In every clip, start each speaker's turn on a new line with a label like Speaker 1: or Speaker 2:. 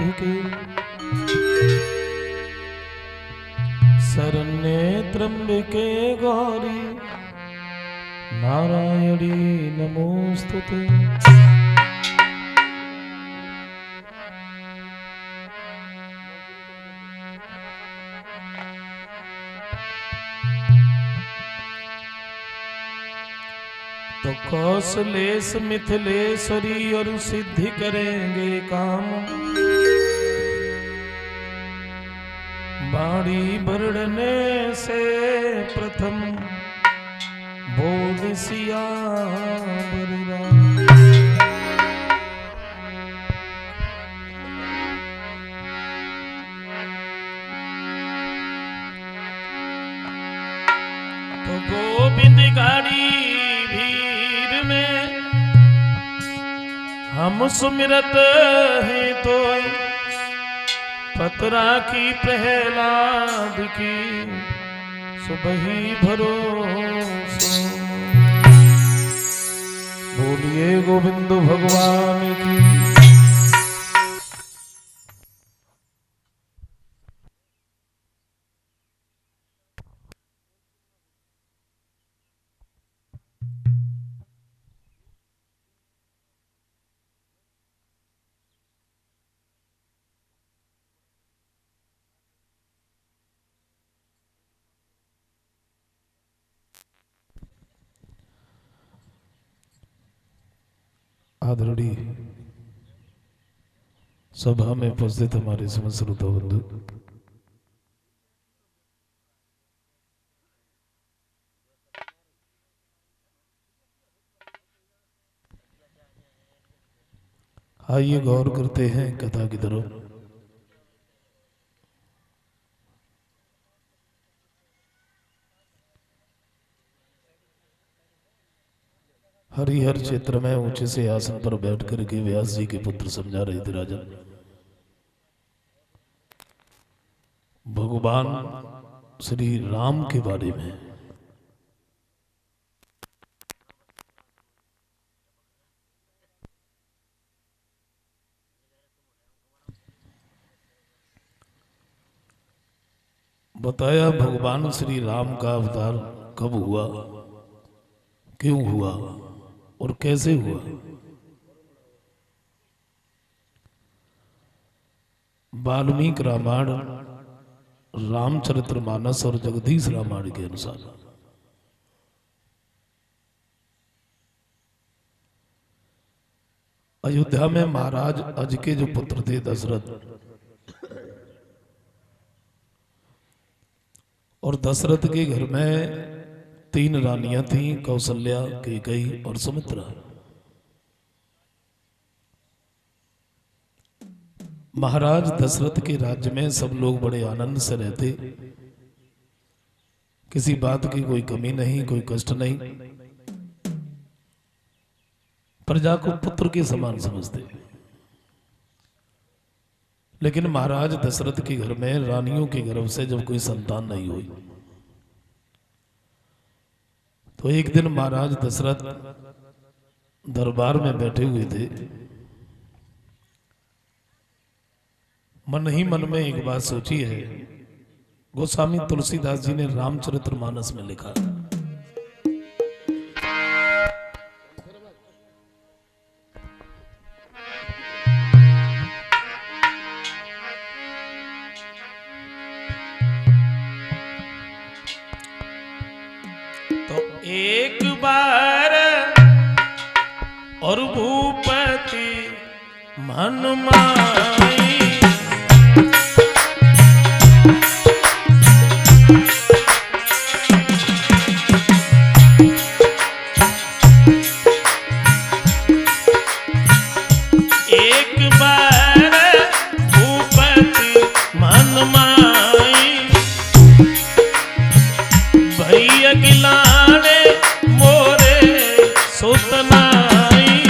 Speaker 1: राधिके शरण्ये त्र्यंबके गौरी नारायणी नमोस्तुते। तो कौशलेश मिथिलेश्वरी और सिद्धि करेंगे काम, बाणी बढ़ने से प्रथम बोल सियावर राम। तो गोविंद गाड़ी भीड़ में हम सुमिरत हैं तो पतरा की प्रहलाद की सुबही भरोसा। बोलिए गोविंद भगवान की। आदरणीय सभा में उपस्थित हमारे समस्त श्रोता बंधु, आइए गौर करते हैं कथा की तरफ। हरिहर क्षेत्र में ऊंचे से आसन पर बैठ करके व्यास जी के पुत्र समझा रहे थे राजन। भगवान श्री राम के बारे में बताया। भगवान श्री राम का अवतार कब हुआ, क्यों हुआ और कैसे हुआ। वाल्मीकि रामायण, रामचरितमानस और जगदीश रामायण के अनुसार अयोध्या में महाराज अज के जो पुत्र थे दशरथ, और दशरथ के घर में 3 रानियां थीं, कौशल्या, कैकेयी और सुमित्रा। महाराज दशरथ के राज्य में सब लोग बड़े आनंद से रहते, किसी बात की कोई कमी नहीं, कोई कष्ट नहीं, प्रजा को पुत्र के समान समझते। लेकिन महाराज दशरथ के घर में रानियों के गर्भ से जब कोई संतान नहीं हुई, तो एक दिन महाराज दशरथ दरबार में बैठे हुए थे। मन ही मन में एक बात सोची है। गोस्वामी तुलसीदास जी ने रामचरितमानस में लिखा, तो एक बार और भूपति मन माई, एक बार भूपति मन माई, भैया गिलाने मोरे सुतनाई।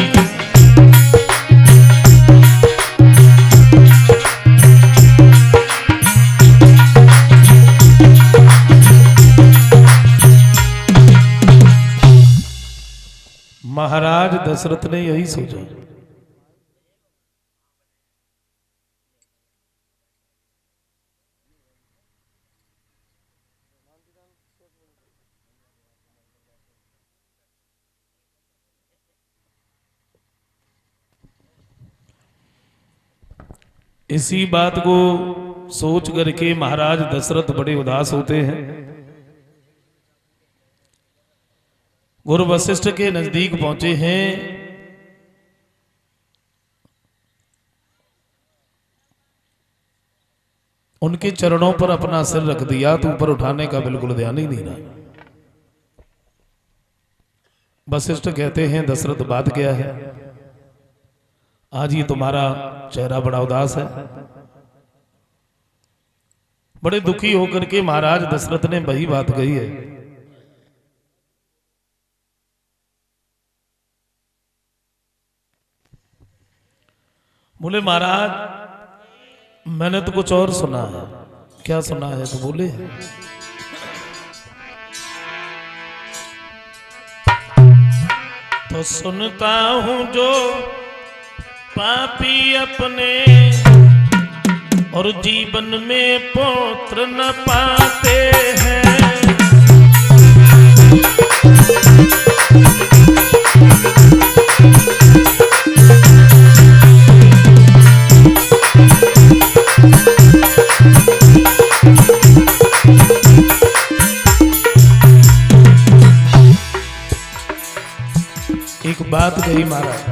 Speaker 1: महाराज दशरथ ने यही सोचा, इसी बात को सोच करके महाराज दशरथ बड़े उदास होते हैं। गुरु वशिष्ठ के नजदीक पहुंचे हैं। उनके चरणों पर अपना सिर रख दिया तो ऊपर उठाने का बिल्कुल ध्यान ही नहीं रहा। वशिष्ठ कहते हैं दशरथ बात क्या है? आज ये तुम्हारा चेहरा बड़ा उदास है। बड़े दुखी होकर के महाराज दशरथ ने वही बात कही है। बोले महाराज मैंने तो कुछ और सुना है। क्या सुना है? तो बोले तो सुनता हूं जो पापी अपने और जीवन में पुत्र न पाते हैं। एक बात कही महाराज,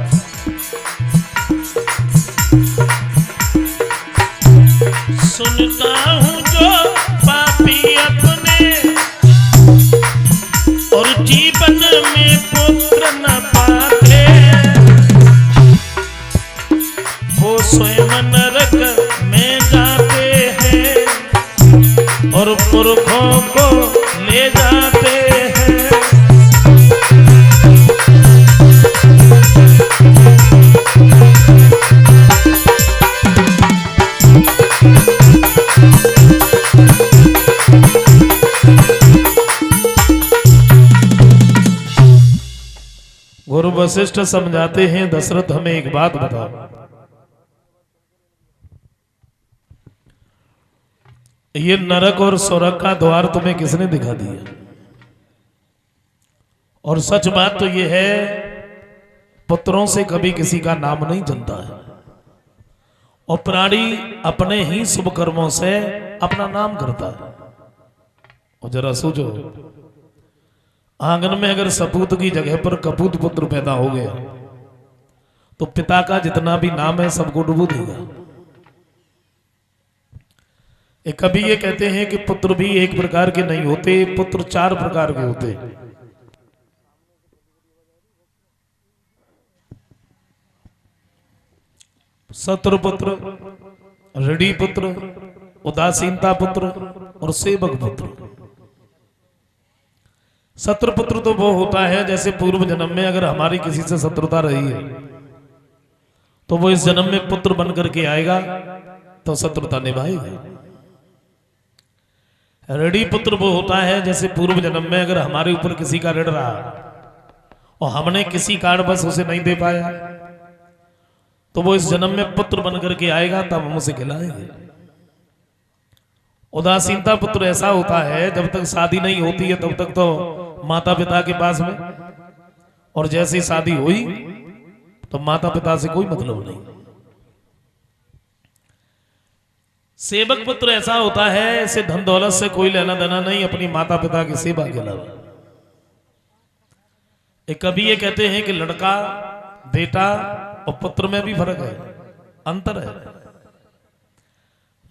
Speaker 1: सुनता हूं जो पापी अपने और जीवन में पुत्र न पाते, वो स्वयं नरक में जाते हैं और पुरखों को ले जाते हैं। गुरु वशिष्ठ समझाते हैं दशरथ हमें एक बात बताओ, ये नरक और स्वर्ग का द्वार तुम्हें किसने दिखा दिया? और सच बात तो ये है पुत्रों से कभी किसी का नाम नहीं जनता है और प्राणी अपने ही शुभ कर्मों से अपना नाम करता है। और जरा सोचो आंगन में अगर सपूत की जगह पर कपूत पुत्र पैदा हो गया तो पिता का जितना भी नाम है सबको डुबो देगा। एक कभी ये कहते हैं कि पुत्र भी एक प्रकार के नहीं होते, पुत्र 4 प्रकार के होते। शत्रु पुत्र, ऋणी पुत्र, उदासीनता पुत्र और सेवक पुत्र। शत्रु पुत्र तो वो होता है जैसे पूर्व जन्म में अगर हमारी किसी से शत्रुता रही है तो वो इस जन्म में पुत्र बन करके आएगा तो शत्रुता निभाएगा। ऋणी पुत्र वो होता है जैसे पूर्व जन्म में अगर हमारे ऊपर किसी का ऋण रहा और हमने किसी कारणवश उसे नहीं दे पाया तो वो इस जन्म में पुत्र बन करके आएगा तब हम उसे खिलाएंगे। उदासीनता पुत्र ऐसा होता है जब तक शादी नहीं होती है तब तक तो माता पिता के पास में, और जैसे शादी हुई तो माता पिता से कोई मतलब नहीं। सेवक पुत्र ऐसा होता है ऐसे धन दौलत से कोई लेना देना नहीं, अपनी माता पिता की सेवा के अलावा। एक कभी ये कहते हैं कि लड़का बेटा और पुत्र में भी फर्क है, अंतर है।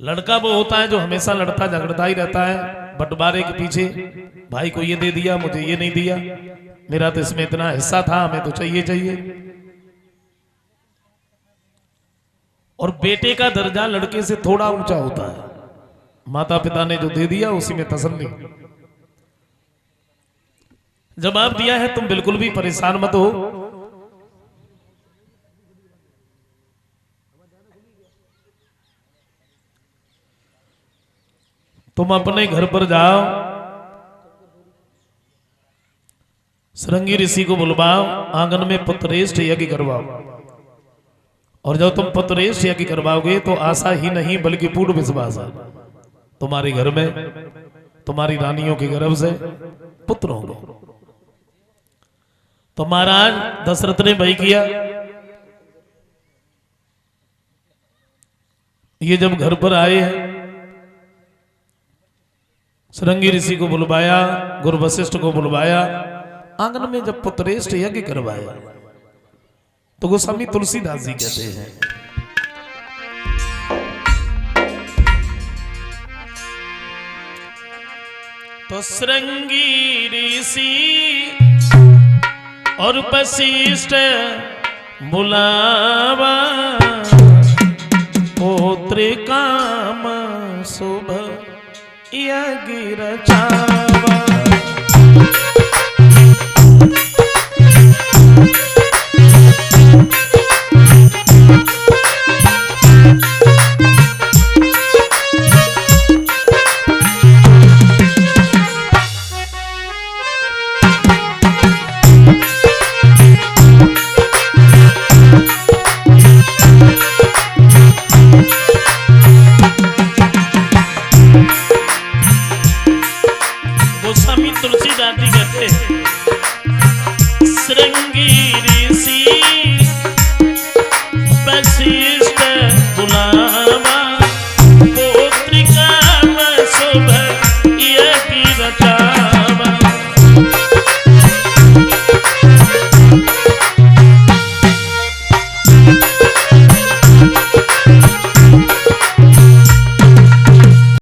Speaker 1: लड़का वो होता है जो हमेशा लड़ता झगड़ता ही रहता है, बंटवारे के पीछे, भाई को ये दे दिया मुझे ये नहीं दिया, मेरा तो इसमें इतना हिस्सा था हमें तो चाहिए चाहिए। और बेटे का दर्जा लड़के से थोड़ा ऊंचा होता है, माता पिता ने जो दे दिया उसी में तसल्ली। जवाब दिया है तुम बिल्कुल भी परेशान मत हो, तुम अपने घर पर जाओ, श्रृंगी ऋषि को बुलवाओ, आंगन में पुत्रेष्ठ यज्ञ करवाओ, और जब तुम पुत्रेष्ठ यज्ञ करवाओगे तो आशा ही नहीं बल्कि पूर्ण विश्वास है तुम्हारे घर में तुम्हारी रानियों के गर्भ से पुत्र होंगे। तो महाराज दशरथ ने वही किया। ये जब घर पर आए हैं, श्रृंगी ऋषि को बुलवाया, गुरु वशिष्ठ को बुलवाया, आंगन में जब पुत्रेष्ठ यज्ञ करवाया तो गोस्वामी तुलसीदास जी कहते हैं, तो श्रृंगी ऋषि और वशिष्ठ बुलावा, पुत्र काम शुभ यज्ञ रचावा।